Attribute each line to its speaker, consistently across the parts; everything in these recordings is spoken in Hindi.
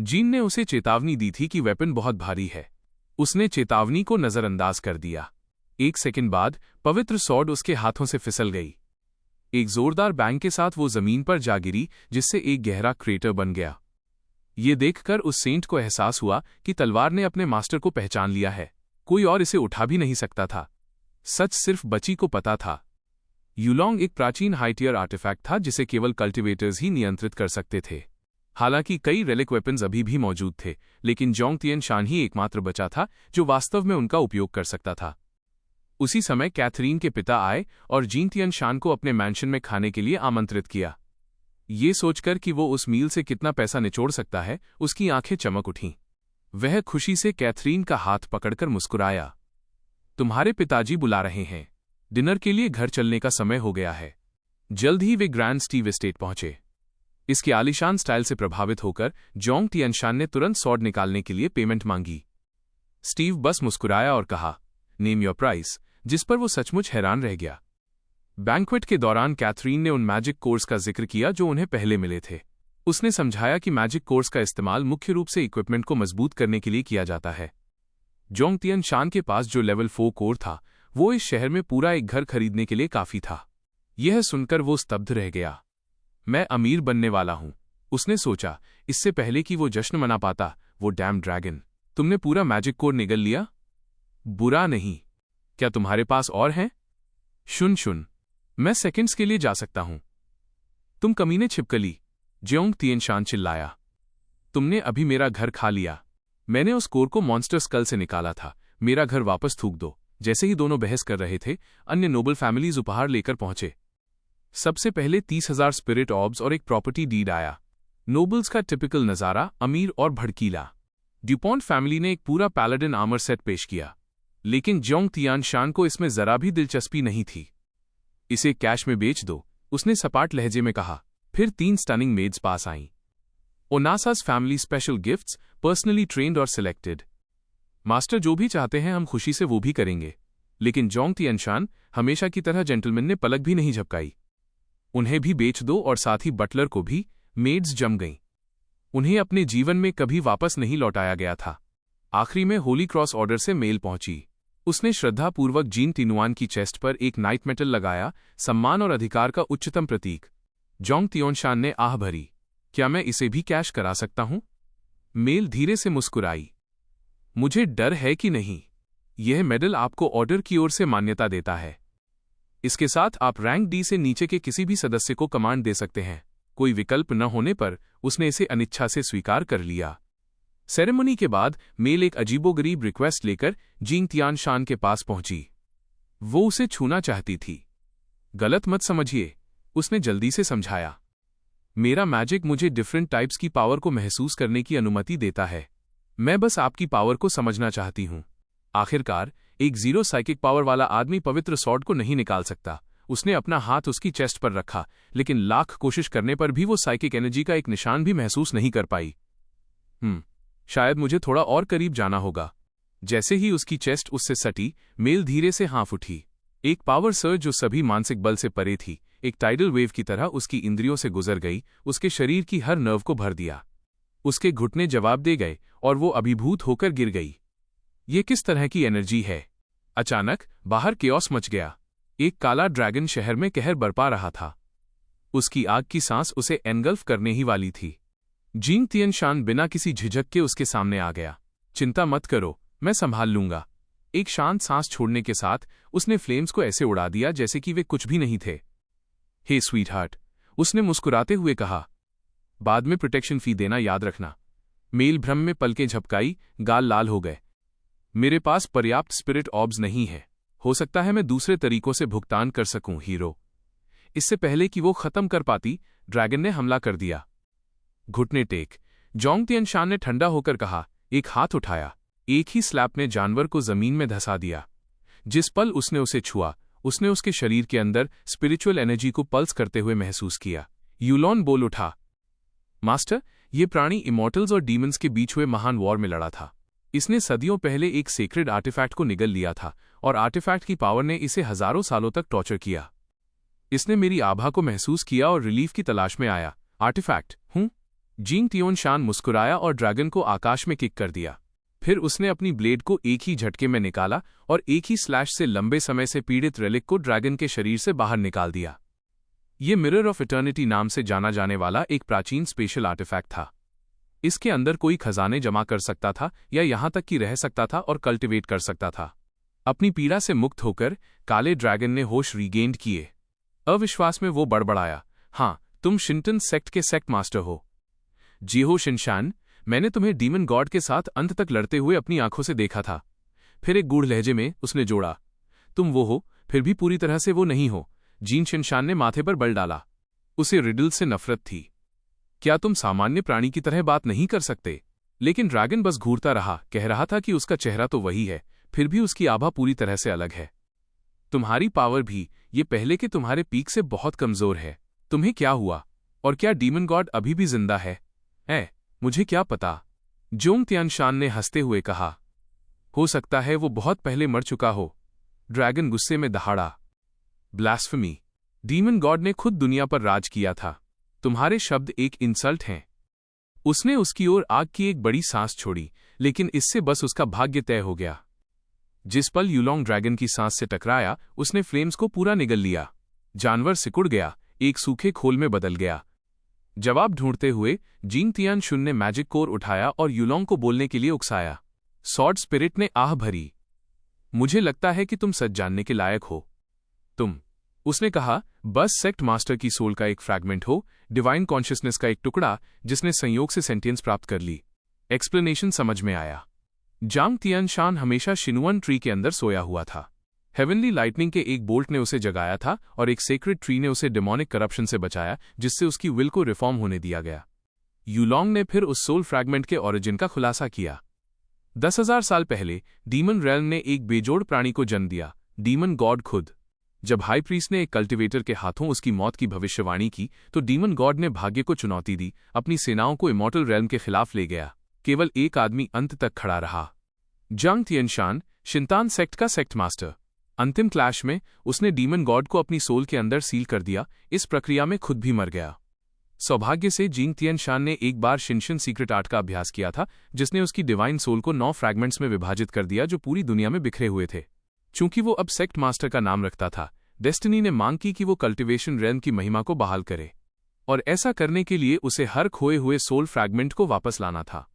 Speaker 1: जीन ने उसे चेतावनी दी थी कि वेपन बहुत भारी है। उसने चेतावनी को नजरअंदाज कर दिया। 1 सेकंड बाद पवित्र सॉर्ड उसके हाथों से फिसल गई। एक जोरदार बैंग के साथ वो जमीन पर जा गिरी, जिससे एक गहरा क्रेटर बन गया। ये देखकर उस सेंट को एहसास हुआ कि तलवार ने अपने मास्टर को पहचान लिया है। कोई और इसे उठा भी नहीं सकता था। सच सिर्फ बची को पता था। यूलोंग एक प्राचीन हाई-टियर आर्टिफैक्ट था जिसे केवल कल्टिवेटर्स ही नियंत्रित कर सकते थे। हालांकि कई रेलिक वेपन्स अभी भी मौजूद थे, लेकिन जोंग तिएनशान ही एकमात्र बचा था जो वास्तव में उनका उपयोग कर सकता था। उसी समय कैथरीन के पिता आए और जीन तिएनशान को अपने मैंशन में खाने के लिए आमंत्रित किया। ये सोचकर कि वो उस मील से कितना पैसा निचोड़ सकता है, उसकी आंखें चमक उठीं। वह खुशी से कैथरीन का हाथ पकड़कर मुस्कुराया। तुम्हारे पिताजी बुला रहे हैं। डिनर के लिए घर चलने का समय हो गया है। जल्द ही वे ग्रैंड स्टीव एस्टेट पहुंचे। इसके आलीशान स्टाइल से प्रभावित होकर जोंग तिएनशान ने तुरंत सॉर्ड निकालने के लिए पेमेंट मांगी। स्टीव बस मुस्कुराया और कहा, नेम योर प्राइस, जिस पर वो सचमुच हैरान रह गया। बैंक्वेट के दौरान कैथरीन ने उन मैजिक कोर्स का जिक्र किया जो उन्हें पहले मिले थे। उसने समझाया कि मैजिक कोर्स का इस्तेमाल मुख्य रूप से इक्विपमेंट को मजबूत करने के लिए किया जाता है। जोंग तिएनशान के पास जो लेवल 4 कोर था, वो इस शहर में पूरा एक घर खरीदने के लिए काफी था। यह सुनकर वो स्तब्ध रह गया। मैं अमीर बनने वाला हूं, उसने सोचा। इससे पहले कि वो जश्न मना पाता, वो डैम ड्रैगन, तुमने पूरा मैजिक कोर निगल लिया? बुरा नहीं। क्या तुम्हारे पास और हैं? शुन, मैं सेकंड्स के लिए जा सकता हूं। तुम कमीने छिपकली, जोंग तिएनशान चिल्लाया। तुमने अभी मेरा घर खा लिया। मैंने उस कोर को मॉन्स्टर स्कल से निकाला था। मेरा घर वापस थूक दो। जैसे ही दोनों बहस कर रहे थे, अन्य नोबल फैमिलीज उपहार लेकर पहुंचे। सबसे पहले 30,000 स्पिरिट ऑब्स और एक प्रॉपर्टी डीड आया। नोबल्स का टिपिकल नजारा, अमीर और भड़कीला। ड्यूपॉन्ट फैमिली ने एक पूरा पैलाडिन आर्मर सेट पेश किया, लेकिन जोंग तिएनशान को इसमें जरा भी दिलचस्पी नहीं थी। इसे कैश में बेच दो, उसने सपाट लहजे में कहा। फिर 3 स्टनिंग मेड्स पास आईं। Onassis family special gifts, personally trained और सिलेक्टेड। मास्टर जो भी चाहते हैं हम खुशी से वो भी करेंगे। लेकिन जोंग तिएनशान, हमेशा की तरह जेंटलमैन ने पलक भी नहीं झपकाई। उन्हें भी बेच दो और साथ ही बटलर को भी। मेड्स जम गईं। उन्हें अपने जीवन में कभी वापस नहीं लौटाया गया था। आखिरी में होली क्रॉस ऑर्डर से मेल पहुंची। उसने श्रद्धापूर्वक जीन तिनुआन की चेस्ट पर एक नाइट मेटल लगाया, सम्मान और अधिकार का उच्चतम प्रतीक। जोंग तिएनशान ने आह भरी, क्या मैं इसे भी कैश करा सकता हूं? मेल धीरे से मुस्कुराई। मुझे डर है कि नहीं। यह मेडल आपको ऑर्डर की ओर से मान्यता देता है। इसके साथ आप रैंक डी से नीचे के किसी भी सदस्य को कमांड दे सकते हैं। कोई विकल्प न होने पर उसने इसे अनिच्छा से स्वीकार कर लिया। सेरेमनी के बाद मेल एक अजीबोगरीब रिक्वेस्ट लेकर जीन तिएनशान के पास पहुंची। वो उसे छूना चाहती थी। गलत मत समझिए, उसने जल्दी से समझाया। मेरा मैजिक मुझे डिफरेंट टाइप्स की पावर को महसूस करने की अनुमति देता है। मैं बस आपकी पावर को समझना चाहती हूं। आखिरकार एक 0 साइकिक पावर वाला आदमी पवित्र सॉर्ड को नहीं निकाल सकता। उसने अपना हाथ उसकी चेस्ट पर रखा, लेकिन लाख कोशिश करने पर भी वो साइकिक एनर्जी का एक निशान भी महसूस नहीं कर पाई। शायद मुझे थोड़ा और करीब जाना होगा। जैसे ही उसकी चेस्ट उससे सटी, मेल धीरे से हाँफ उठी। एक पावर सर्ज जो सभी मानसिक बल से परे थी, एक टाइडल वेव की तरह उसकी इंद्रियों से गुजर गई, उसके शरीर की हर नर्व को भर दिया। उसके घुटने जवाब दे गए और वो अभिभूत होकर गिर गई। ये किस तरह की एनर्जी है? अचानक बाहर केओस मच गया। एक काला ड्रैगन शहर में कहर बरपा रहा था। उसकी आग की सांस उसे एनगल्फ करने ही वाली थी। जीन तिएनशान बिना किसी झिझक के उसके सामने आ गया। चिंता मत करो, मैं संभाल लूंगा। एक शांत सांस छोड़ने के साथ उसने फ्लेम्स को ऐसे उड़ा दिया जैसे कि वे कुछ भी नहीं थे। हे स्वीट हार्ट, उसने मुस्कुराते हुए कहा। बाद में प्रोटेक्शन फी देना याद रखना। मेल भ्रम में पलकें झपकाई, गाल लाल हो गए। मेरे पास पर्याप्त स्पिरिट ऑब्स नहीं है। हो सकता है मैं दूसरे तरीकों से भुगतान कर सकूं, हीरो। इससे पहले कि वो खत्म कर पाती, ड्रैगन ने हमला कर दिया। घुटने टेक, जोंग तिएनशान ने ठंडा होकर कहा। एक हाथ उठाया। एक ही स्लैप ने जानवर को जमीन में धंसा दिया। जिस पल उसने उसे छुआ, उसने उसके शरीर के अंदर स्पिरिचुअल एनर्जी को पल्स करते हुए महसूस किया। यूलोन बोल उठा, मास्टर, ये प्राणी इमॉर्टल्स और डीमंस के बीच हुए महान वॉर में लड़ा था। इसने सदियों पहले एक सेक्रेड आर्टिफैक्ट को निगल लिया था और आर्टिफैक्ट की पावर ने इसे हजारों सालों तक टॉर्चर किया। इसने मेरी आभा को महसूस किया और रिलीफ की तलाश में आया। आर्टिफैक्ट जिंग तियोनशान मुस्कुराया और ड्रैगन को आकाश में किक कर दिया। फिर उसने अपनी ब्लेड को एक ही झटके में निकाला और एक ही स्लैश से लंबे समय से पीड़ित रेलिक को ड्रैगन के शरीर से बाहर निकाल दिया। ये मिरर ऑफ इटर्निटी नाम से जाना जाने वाला एक प्राचीन स्पेशल आर्टिफैक्ट था। इसके अंदर कोई खजाने जमा कर सकता था या यहां तक कि रह सकता था और कल्टिवेट कर सकता था। अपनी पीड़ा से मुक्त होकर काले ड्रैगन ने होश रीगेंड किए। अविश्वास में वो बड़बड़ाया, हाँ, तुम शिंटन सेक्ट के सेक्ट मास्टर हो। जी हो शिनशान, मैंने तुम्हें डीमन गॉड के साथ अंत तक लड़ते हुए अपनी आंखों से देखा था। फिर एक गूढ़ लहजे में उसने जोड़ा, तुम वो हो, फिर भी पूरी तरह से वो नहीं हो। जीन शिनशान ने माथे पर बल डाला। उसे रिडल से नफरत थी। क्या तुम सामान्य प्राणी की तरह बात नहीं कर सकते? लेकिन ड्रैगन बस घूरता रहा, कह रहा था कि उसका चेहरा तो वही है, फिर भी उसकी आभा पूरी तरह से अलग है। तुम्हारी पावर भी, ये पहले के तुम्हारे पीक से बहुत कमजोर है। तुम्हें क्या हुआ? और क्या डीमन गॉड अभी भी जिंदा है? मुझे क्या पता, जोंग तियानशान ने हंसते हुए कहा। हो सकता है वो बहुत पहले मर चुका हो। ड्रैगन गुस्से में दहाड़ा। ब्लास्फेमी! डीमन गॉड ने खुद दुनिया पर राज किया था। तुम्हारे शब्द एक इंसल्ट हैं। उसने उसकी ओर आग की एक बड़ी सांस छोड़ी, लेकिन इससे बस उसका भाग्य तय हो गया। जिस पल यूलोंग ड्रैगन की सांस से टकराया, उसने फ्लेम्स को पूरा निगल लिया। जानवर सिकुड़ गया, एक सूखे खोल में बदल गया। जवाब ढूंढते हुए जिंग तियानशुन ने मैजिक कोर उठाया और यूलोंग को बोलने के लिए उकसाया। सॉर्ड स्पिरिट ने आह भरी। मुझे लगता है कि तुम सच जानने के लायक हो। उसने कहा, बस सेक्ट मास्टर की सोल का एक फ्रैगमेंट हो, डिवाइन कॉन्शियसनेस का एक टुकड़ा जिसने संयोग से सेंटियंस प्राप्त कर ली। एक्सप्लेनेशन समझ में आया। जांग तियानशान हमेशा शिनुअन ट्री के अंदर सोया हुआ था। हेवनली लाइटनिंग के एक बोल्ट ने उसे जगाया था और एक सेक्रेड ट्री ने उसे डेमोनिक करप्शन से बचाया, जिससे उसकी विल को रिफॉर्म होने दिया गया। यूलोंग ने फिर उस सोल फ्रैगमेंट के ओरिजिन का खुलासा किया। 10,000 साल पहले डीमन रेल्म ने एक बेजोड़ प्राणी को जन्म दिया, डीमन गॉड खुद। जब हाई प्रीस्ट ने एक कल्टिवेटर के हाथों उसकी मौत की भविष्यवाणी की, तो डीमन गॉड ने भाग्य को चुनौती दी, अपनी सेनाओं को इमॉर्टल रेल्म के खिलाफ ले गया। केवल एक आदमी अंत तक खड़ा रहा, जांग तियानशान, शिंतान सेक्ट का सेक्ट मास्टर। अंतिम क्लैश में उसने डीमन गॉड को अपनी सोल के अंदर सील कर दिया। इस प्रक्रिया में खुद भी मर गया। सौभाग्य से जिंग तियानशान ने एक बार शिनशन सीक्रेट आर्ट का अभ्यास किया था, जिसने उसकी डिवाइन सोल को 9 फ्रैगमेंट्स में विभाजित कर दिया, जो पूरी दुनिया में बिखरे हुए थे। चूंकि वो अब सेक्ट मास्टर का नाम रखता था, डेस्टिनी ने मांग की कि वो कल्टिवेशन रेल्म की महिमा को बहाल करे, और ऐसा करने के लिए उसे हर खोए हुए सोल फ्रैगमेंट को वापस लाना था।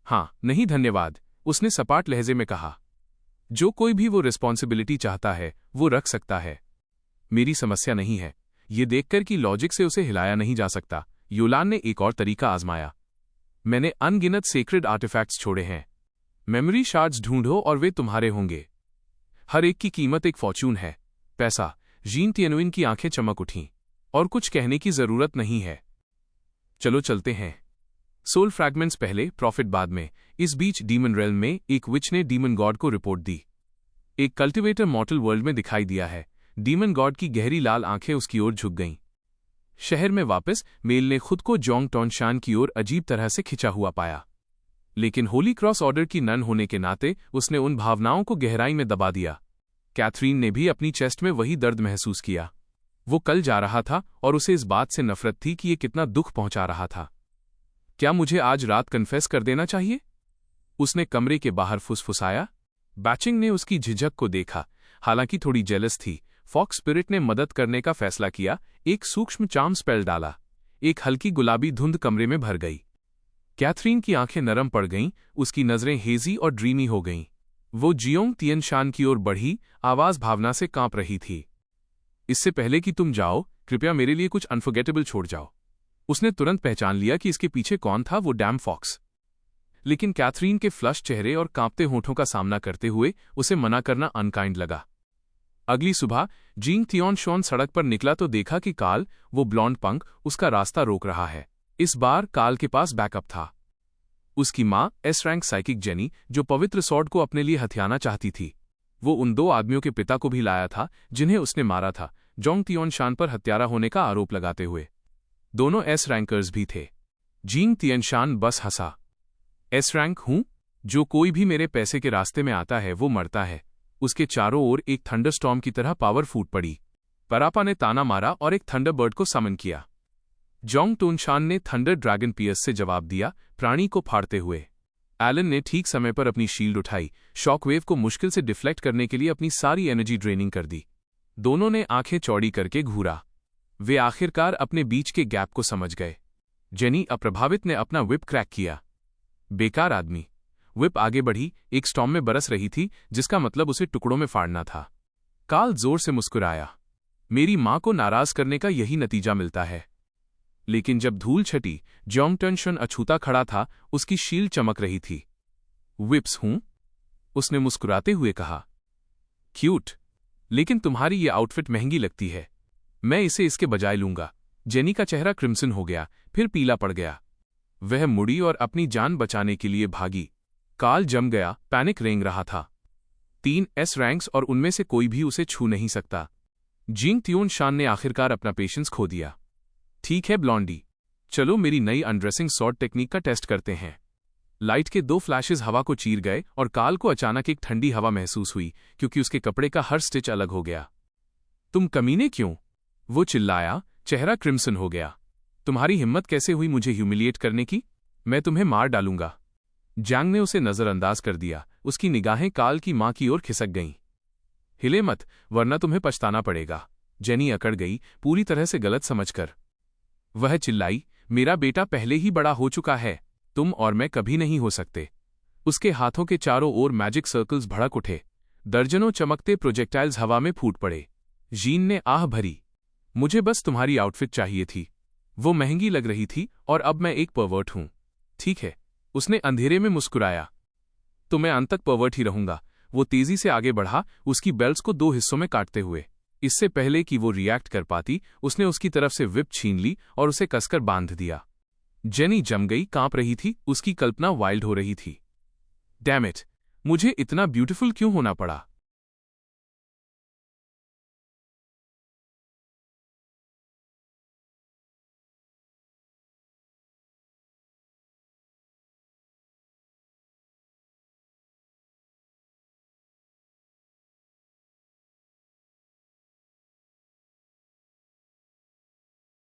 Speaker 1: हाँ, नहीं धन्यवाद, उसने सपाट लहजे में कहा। जो कोई भी वो रिस्पॉन्सिबिलिटी चाहता है, वो रख सकता है। मेरी समस्या नहीं है। ये देखकर कि लॉजिक से उसे हिलाया नहीं जा सकता, योलान ने एक और तरीका आजमाया। मैंने अनगिनत सेक्रेड आर्टिफैक्ट्स छोड़े हैं। मेमोरी शार्ड्स ढूंढो और वे तुम्हारे होंगे। हर एक की कीमत एक फॉर्च्यून है। पैसा। जीन तियानुइन की आंखें चमक उठीं। और कुछ कहने की जरूरत नहीं है। चलो चलते हैं। सोल फ्रैगमेंट्स पहले, प्रॉफिट बाद में। इस बीच डीमन रेल्म में एक विच ने डीमन गॉड को रिपोर्ट दी। एक कल्टिवेटर मॉर्टल वर्ल्ड में दिखाई दिया है। डीमन गॉड की गहरी लाल आंखें उसकी ओर झुक गईं। शहर में वापस मेल ने खुद को जोंग टॉनशान की ओर अजीब तरह से खिंचा हुआ पाया, लेकिन होली क्रॉस ऑर्डर की नन होने के नाते उसने उन भावनाओं को गहराई में दबा दिया। कैथरीन ने भी अपनी चेस्ट में वही दर्द महसूस किया। वो कल जा रहा था और उसे इस बात से नफरत थी कि ये कितना दुख पहुंचा रहा था। क्या मुझे आज रात कन्फेस कर देना चाहिए? उसने कमरे के बाहर फुसफुसाया। बैचिंग ने उसकी झिझक को देखा, हालांकि थोड़ी जेलस थी। फॉक्स स्पिरिट ने मदद करने का फैसला किया। एक सूक्ष्म चार्म स्पेल डाला। एक हल्की गुलाबी धुंध कमरे में भर गई। कैथरीन की आंखें नरम पड़ गईं, उसकी नजरें हेजी और ड्रीमी हो गईं। वो जियोंग तियानशान की ओर बढ़ी, आवाज भावना से कांप रही थी। इससे पहले कि तुम जाओ, कृपया मेरे लिए कुछ अनफॉरगेटेबल छोड़ जाओ। उसने तुरंत पहचान लिया कि इसके पीछे कौन था, वो डैम फॉक्स। लेकिन कैथरीन के फ्लश चेहरे और कांपते होठों का सामना करते हुए उसे मना करना अनकाइंड लगा। अगली सुबह जिंग तियानशुन सड़क पर निकला तो देखा कि काल, वो ब्लॉन्ड पंख, उसका रास्ता रोक रहा है। इस बार काल के पास बैकअप था। उसकी माँ एस रैंक साइकिक जेनी, जो पवित्र सॉर्ड को अपने लिए हथियाना चाहती थी। वो उन 2 आदमियों के पिता को भी लाया था जिन्हें उसने मारा था, जोंग तियानशान पर हत्यारा होने का आरोप लगाते हुए। दोनों एस रैंकर्स भी थे। जिंग तियानशान बस हंसा। एस रैंक हूं? जो कोई भी मेरे पैसे के रास्ते में आता है वो मरता है। उसके चारों ओर एक थंडरस्टॉर्म की तरह पावर फूट पड़ी। परापा ने ताना मारा और एक थंडरबर्ड को समन किया। जोंग टोनशान ने थंडर ड्रैगन पियर्स से जवाब दिया, प्राणी को फाड़ते हुए। एलन ने ठीक समय पर अपनी शील्ड उठाई, शॉकवेव को मुश्किल से डिफ्लेक्ट करने के लिए अपनी सारी एनर्जी ड्रेनिंग कर दी। दोनों ने आंखें चौड़ी करके घूरा। वे आखिरकार अपने बीच के गैप को समझ गए। जेनी अप्रभावित ने अपना विप क्रैक किया। बेकार आदमी। विप आगे बढ़ी, एक स्टॉर्म में बरस रही थी, जिसका मतलब उसे टुकड़ों में फाड़ना था। कार्ल जोर से मुस्कुराया। मेरी मां को नाराज करने का यही नतीजा मिलता है। लेकिन जब धूल छटी, जोंग टोनशान अछूता खड़ा था, उसकी शील्ड चमक रही थी। विप्स हूं? उसने मुस्कुराते हुए कहा। क्यूट, लेकिन तुम्हारी ये आउटफिट महंगी लगती है। मैं इसे इसके बजाय लूंगा। जेनी का चेहरा क्रिम्सन हो गया, फिर पीला पड़ गया। वह मुड़ी और अपनी जान बचाने के लिए भागी। कार्ल जम गया, पैनिक रेंग रहा था। 3 एस रैंक्स और उनमें से कोई भी उसे छू नहीं सकता। जिंग त्योनशान ने आखिरकार अपना पेशेंस खो दिया। ठीक है ब्लॉन्डी, चलो मेरी नई अनड्रेसिंग सॉर्ट टेक्निक का टेस्ट करते हैं। लाइट के 2 फ्लैशेस हवा को चीर गए और कार्ल को अचानक एक ठंडी हवा महसूस हुई, क्योंकि उसके कपड़े का हर स्टिच अलग हो गया। तुम कमीने क्यों? वो चिल्लाया, चेहरा क्रिम्सन हो गया। तुम्हारी हिम्मत कैसे हुई मुझे ह्यूमिलिएट करने की? मैं तुम्हें मार डालूंगा। जैंग ने उसे नजरअंदाज कर दिया। उसकी निगाहें कार्ल की मां की ओर खिसक गईं। हिले मत, वरना तुम्हें पछताना पड़ेगा। जेनी अकड़ गई, पूरी तरह से गलत समझकर। वह चिल्लाई, मेरा बेटा पहले ही बड़ा हो चुका है, तुम और मैं कभी नहीं हो सकते। उसके हाथों के चारों ओर मैजिक सर्कल्स भड़क उठे। दर्जनों चमकते प्रोजेक्टाइल्स हवा में फूट पड़े। जीन ने आह भरी। मुझे बस तुम्हारी आउटफिट चाहिए थी। वो महंगी लग रही थी और अब मैं एक परवर्ट हूं। ठीक है, उसने अंधेरे में मुस्कुराया। तो मैं अंत तक परवर्ट ही रहूंगा। वो तेजी से आगे बढ़ा, उसकी बेल्ट्स को 2 हिस्सों में काटते हुए। इससे पहले कि वो रिएक्ट कर पाती, उसने उसकी तरफ से विप छीन ली और उसे कसकर बांध दिया। जेनी जम गई, कांप रही थी, उसकी कल्पना वाइल्ड हो रही थी। डैम इट, मुझे इतना ब्यूटीफुल क्यों होना पड़ा?